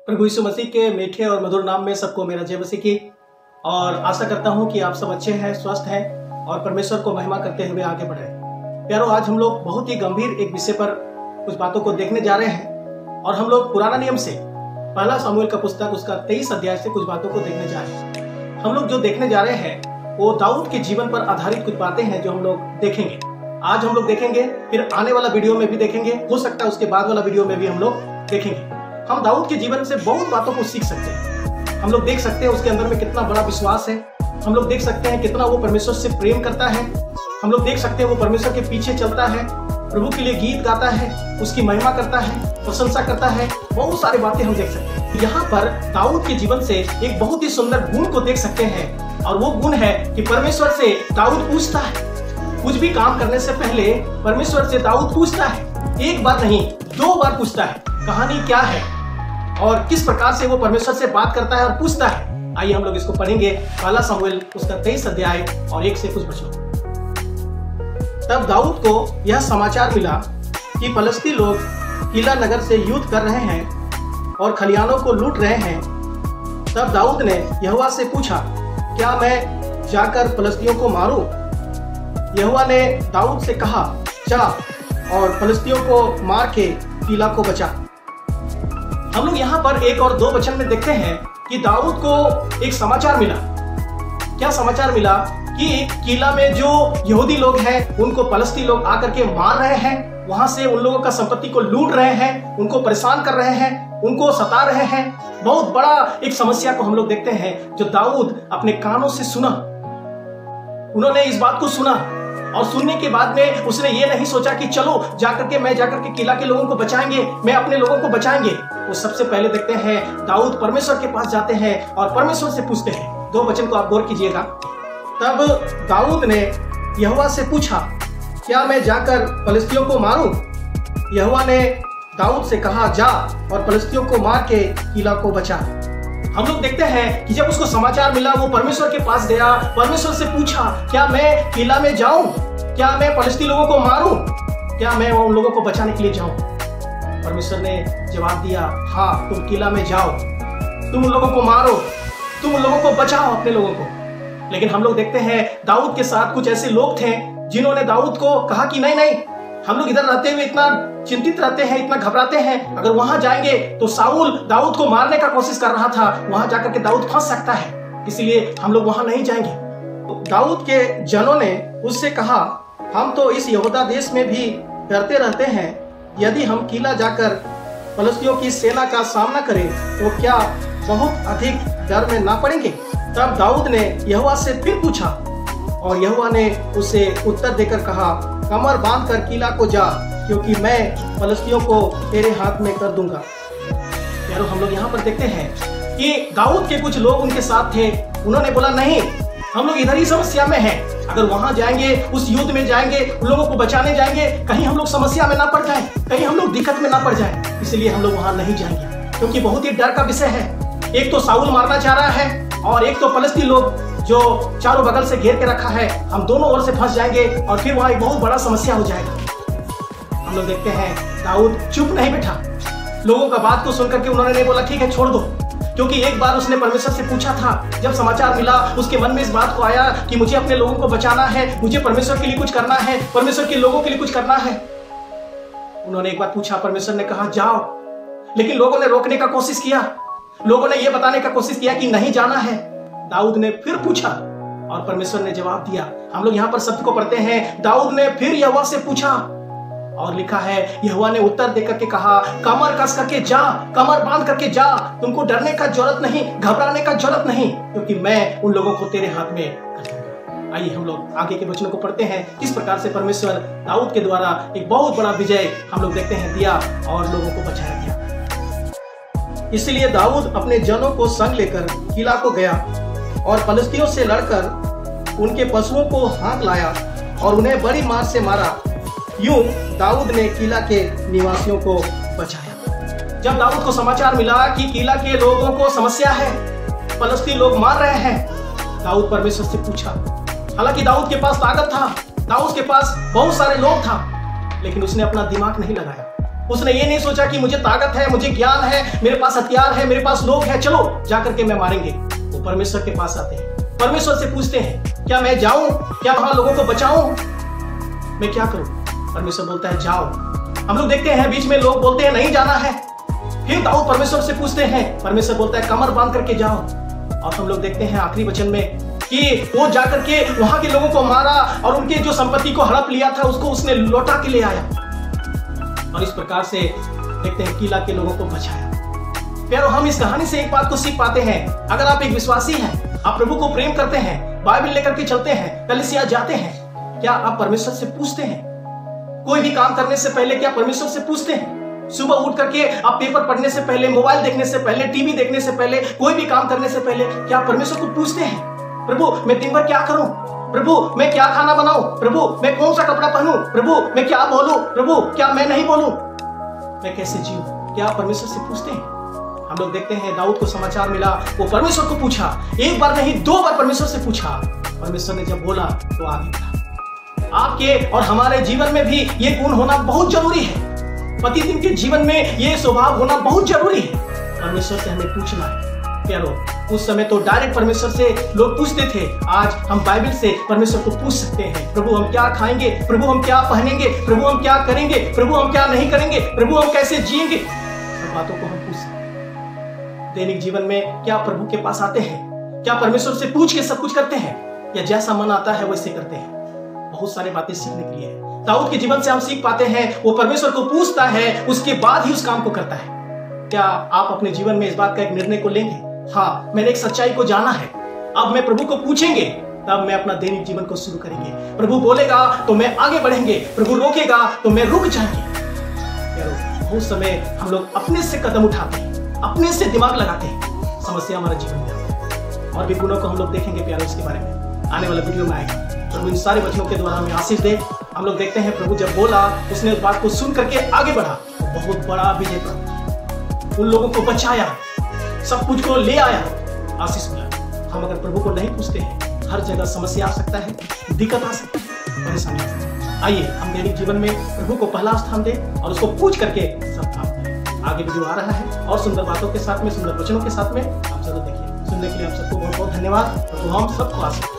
प्रभु यीशु मसीह के मीठे और मधुर नाम में सबको मेरा जय मसीह की। और आशा करता हूं कि आप सब अच्छे हैं, स्वस्थ हैं और परमेश्वर को महिमा करते हुए आगे बढ़ रहे हैं। प्यारों, आज हम लोग बहुत ही गंभीर एक विषय पर कुछ बातों को देखने जा रहे हैं और हम लोग पुराना नियम से पहला शमूएल का पुस्तक उसका 23 अध्याय से कुछ बातों को देखने जा रहे हैं। हम लोग जो देखने जा रहे हैं वो दाऊद के जीवन पर आधारित कुछ बातें हैं जो हम लोग देखेंगे। आज हम लोग देखेंगे, फिर आने वाला वीडियो में भी देखेंगे, हो सकता है उसके बाद वाला वीडियो में भी हम लोग देखेंगे। हम दाऊद के जीवन से बहुत बातों को सीख सकते हैं। हम लोग देख सकते हैं उसके अंदर में कितना बड़ा विश्वास है। हम लोग देख सकते हैं कितना वो परमेश्वर से प्रेम करता है। हम लोग देख सकते हैं वो परमेश्वर के पीछे चलता है, प्रभु के लिए गीत गाता है, उसकी महिमा करता है, प्रशंसा करता है। बहुत सारी बातें हम देख सकते हैं। यहाँ पर दाऊद के जीवन से एक बहुत ही सुंदर गुण को देख सकते हैं और वो गुण है कि परमेश्वर से दाऊद पूछता है। कुछ भी काम करने से पहले परमेश्वर से दाऊद पूछता है। एक बार नहीं, 2 बार पूछता है। कहानी क्या है और किस प्रकार से वो परमेश्वर से बात करता है और पूछता है, आइए हम लोग इसको पढ़ेंगे। पहला शमूएल उसका 23 अध्याय और 1 से कुछ वचनों। तब दाऊद को यह समाचार मिला कि फलस्ती लोग किला नगर से युद्ध कर रहे हैं और खलिहानों को लूट रहे हैं। तब दाऊद ने यहोवा से पूछा, क्या मैं जाकर फलस्तियों को मारूं? यहोवा ने दाऊद से कहा, जा और फलस्तियों को मार के किला को बचा। हम लोग यहाँ पर 1 और 2 वचन में देखते हैं कि दाऊद को एक समाचार मिला। क्या समाचार मिला? कि किला में जो यहूदी लोग हैं उनको फलस्ती लोग आकर के मार रहे हैं, वहां से उन लोगों का संपत्ति को लूट रहे हैं, उनको परेशान कर रहे हैं, उनको सता रहे हैं। बहुत बड़ा एक समस्या को हम लोग देखते हैं जो दाऊद अपने कानों से सुना। उन्होंने इस बात को सुना और सुनने के बाद में उसने ये नहीं सोचा कि चलो मैं जाकर के किला के लोगों को बचाएंगे, मैं अपने लोगों को बचाएंगे। वो सबसे पहले देखते हैं दाऊद परमेश्वर के पास जाते हैं और परमेश्वर से पूछते हैं। 2 वचन को आप गौर कीजिएगा। तब दाऊद ने यहोवा से पूछा, क्या मैं जाकर फलिस्तियों को मारूं? यहोवा ने दाऊद से कहा, जा और फलिस्तियों को मार के किला को बचा। हम लोग देखते हैं कि जब उसको समाचार मिला वो परमेश्वर के पास गया, परमेश्वर से पूछा, क्या मैं किला में जाऊं? क्या मैं फलिस्ती लोगों को मारूं? क्या मैं उन लोगों को बचाने के लिए जाऊं? परमेश्वर ने जवाब दिया, हाँ, तुम किला में जाओ, तुम उन लोगों को मारो, तुम उन लोगों को बचाओ, अपने लोगों को। लेकिन हम लोग देखते हैं दाऊद के साथ कुछ ऐसे लोग थे जिन्होंने दाऊद को कहा कि नहीं, हम लोग इधर रहते हुए इतना चिंतित रहते हैं, इतना घबराते हैं, अगर वहां जाएंगे तो साउल दाऊद को मारने का कोशिश कर रहा था, वहां जाकर के दाऊद फंस सकता है, इसलिए हम लोग वहां नहीं जाएंगे। तो दाऊद के जनों ने उससे कहा, हम तो इस यहूदा देश में भी डरते रहते हैं, यदि हम किला जाकर फलिस्तियों की सेना का सामना करें तो क्या बहुत अधिक डर में ना पड़ेंगे? तब दाऊद ने यहोवा से फिर पूछा और यहोवा ने उसे उत्तर देकर कहा, कमर बांधकर किला को जा, क्योंकि मैं फलिस्तियों को तेरे हाथ में कर दूंगा। यारो, हम लोग यहाँ पर देखते हैं कि दाऊद के कुछ लोग उनके साथ थे। उन्होंने बोला, नहीं, हम लोग इधर ही समस्या में हैं, अगर वहां जाएंगे, उस युद्ध में जाएंगे, उन लोगों को बचाने जाएंगे, कहीं हम लोग समस्या में ना पड़ जाए, कहीं हम लोग दिक्कत में ना पड़ जाए, इसलिए हम लोग वहां नहीं जाएंगे, क्योंकि बहुत ही डर का विषय है। एक तो साउल मारना चाह रहा है और एक तो फलिस्ती लोग जो चारों बगल से घेर के रखा है, हम दोनों ओर से फंस जाएंगे और फिर वहां एक बहुत बड़ा समस्या हो जाएगा। हम लोग देखते हैं दाऊद चुप नहीं बैठा। लोगों का बात को सुनकर के उन्होंने नहीं बोला, ठीक है, छोड़ दो, क्योंकि एक बार उसने परमेश्वर से पूछा था। जब समाचार मिला उसके मन में इस बात को आया कि मुझे अपने लोगों को बचाना है, मुझे परमेश्वर के लिए कुछ करना है, परमेश्वर के लोगों के लिए कुछ करना है। उन्होंने एक बार पूछा, परमेश्वर ने कहा जाओ, लेकिन लोगों ने रोकने का कोशिश किया, लोगों ने यह बताने का कोशिश किया कि नहीं जाना है। दाऊद ने फिर पूछा और परमेश्वर ने जवाब दिया। हम लोग यहाँ पर शब्द को पढ़ते हैं, दाऊद ने फिर यहोवा से पूछा और लिखा है, यहोवा ने उत्तर देकर के कहा, कमर कस करके जा, कमर बांध करके जा, तुमको डरने का जरूरत नहीं, घबराने का जरूरत नहीं, क्योंकि मैं उन लोगों को तेरे हाथ में कर दूंगा। आइए हम लोग आगे के वचनों को पढ़ते हैं, किस प्रकार से परमेश्वर दाऊद के द्वारा एक बहुत बड़ा विजय हम लोग देखते हैं दिया और लोगों को बचाया गया। इसलिए दाऊद अपने जनों को संग लेकर किला को गया और फलिस्तियों से लड़कर उनके पशुओं को हाँक लाया और उन्हें बड़ी मार से मारा। यूं दाऊद ने किला के निवासियों को बचाया। जब दाऊद को समाचार मिला कि किला के लोगों को समस्या है, फलिस्ती लोग मार रहे हैं, दाऊद परमेश्वर से पूछा। हालांकि दाऊद के पास ताकत था, दाऊद के पास बहुत सारे लोग था, लेकिन उसने अपना दिमाग नहीं लगाया। उसने ये नहीं सोचा कि मुझे ताकत है, मुझे ज्ञान है, मेरे पास हथियार है, मेरे पास लोग हैं, चलो जाकर के मैं मारेंगे। वो परमेश्वर के पास आते हैं, परमेश्वर से पूछते हैं, क्या मैं जाऊं? क्या वहां लोगों को बचाऊं? मैं क्या करूं? परमेश्वर बोलता है जाओ। हम लोग देखते हैं बीच में लोग बोलते हैं नहीं जाना है। फिर दाऊद परमेश्वर से पूछते हैं, परमेश्वर बोलता है कमर बांध करके जाओ। और हम लोग देखते हैं आखिरी वचन में कि वो जाकर के वहां के लोगों को मारा और उनके जो संपत्ति को हड़प लिया था उसको उसने लौटा के ले आया। और इस प्रकार से देखते हैं किला के लोगों को बचाया। प्यारो, हम इस कहानी से एक बात को सीख पाते हैं। अगर आप एक विश्वासी हैं, आप प्रभु को प्रेम करते हैं, बाइबल लेकर के चलते हैं, कलीसिया जाते हैं, क्या आप परमेश्वर से पूछते हैं? कोई भी काम करने से पहले क्या परमेश्वर से पूछते हैं? सुबह उठ करके आप पेपर पढ़ने से पहले, मोबाइल देखने से पहले, टीवी देखने से पहले, कोई भी काम करने से पहले क्या परमेश्वर को पूछते हैं, प्रभु मैं दिन भर क्या करूं? प्रभु मैं क्या खाना बनाऊं? प्रभु मैं कौन सा कपड़ा पहनूं? प्रभु मैं क्या बोलूं? प्रभु क्या मैं नहीं बोलूं? मैं कैसे जीऊं? क्या परमेश्वर से पूछते हैं? हम लोग देखते हैं दाऊद को समाचार मिला, वो परमेश्वर को पूछा, एक बार नहीं 2 बार परमेश्वर से पूछा। परमेश्वर ने जब बोला तो आगे बढ़ा। आपके और हमारे जीवन में भी ये गुण होना बहुत जरूरी है। प्रतिदिन के जीवन में ये स्वभाव होना बहुत जरूरी है। परमेश्वर से हमें पूछना है। प्यारो, उस समय तो डायरेक्ट परमेश्वर से लोग पूछते थे, आज हम बाइबल से परमेश्वर को पूछ सकते हैं, प्रभु हम क्या खाएंगे? प्रभु हम क्या पहनेंगे? प्रभु हम क्या करेंगे? प्रभु हम क्या नहीं करेंगे? प्रभु हम कैसे जिएंगे? सब बातों को हम पूछ सकते हैं। दैनिक जीवन में क्या प्रभु के पास आते हैं? क्या परमेश्वर से पूछ के सब कुछ करते हैं, या जैसा मन आता है वैसे करते हैं? बहुत सारी बातें सीखने के लिए है। दाऊद के जीवन से हम सीख पाते हैं, वो परमेश्वर को पूछता है, उसके बाद ही उस काम को करता है। क्या आप अपने जीवन में इस बात का एक निर्णय को लेंगे? हाँ, मैंने एक सच्चाई को जाना है, अब मैं प्रभु को पूछेंगे तब मैं अपना दैनिक जीवन को शुरू करेंगे। प्रभु बोलेगा तो मैं आगे बढ़ेंगे, प्रभु रोकेगा तो मैं रुक जाएंगे। बहुत समय हम लोग अपने से कदम उठाते हैं, अपने से दिमाग लगाते हैं, समस्या हमारे जीवन में आती है। और भी गुणों को हम लोग देखेंगे प्यारे, उसके बारे में आने वाले वीडियो में आएगा। प्रभु इन सारे वचनों के द्वारा हमें आशीष दे। हम लोग देखते हैं प्रभु जब बोला, उसने उस बात को सुन करके आगे बढ़ा, बहुत बड़ा विजय प्राप्त, उन लोगों को बचाया, सब कुछ को ले आया, आशीष मिला। हम अगर प्रभु को नहीं पूछते हैं, हर जगह समस्या आ सकता है, दिक्कत आ सकती है, परेशानी आ सकती है। आइए हम दैनिक जीवन में प्रभु को पहला स्थान दें और उसको पूछ करके सब काम करें। आगे वीडियो आ रहा है और सुंदर बातों के साथ में, सुंदर वचनों के साथ में, आप जरूर देखिए। सुनने के लिए आप सबको बहुत बहुत धन्यवाद। प्रभु हम सबको आशीष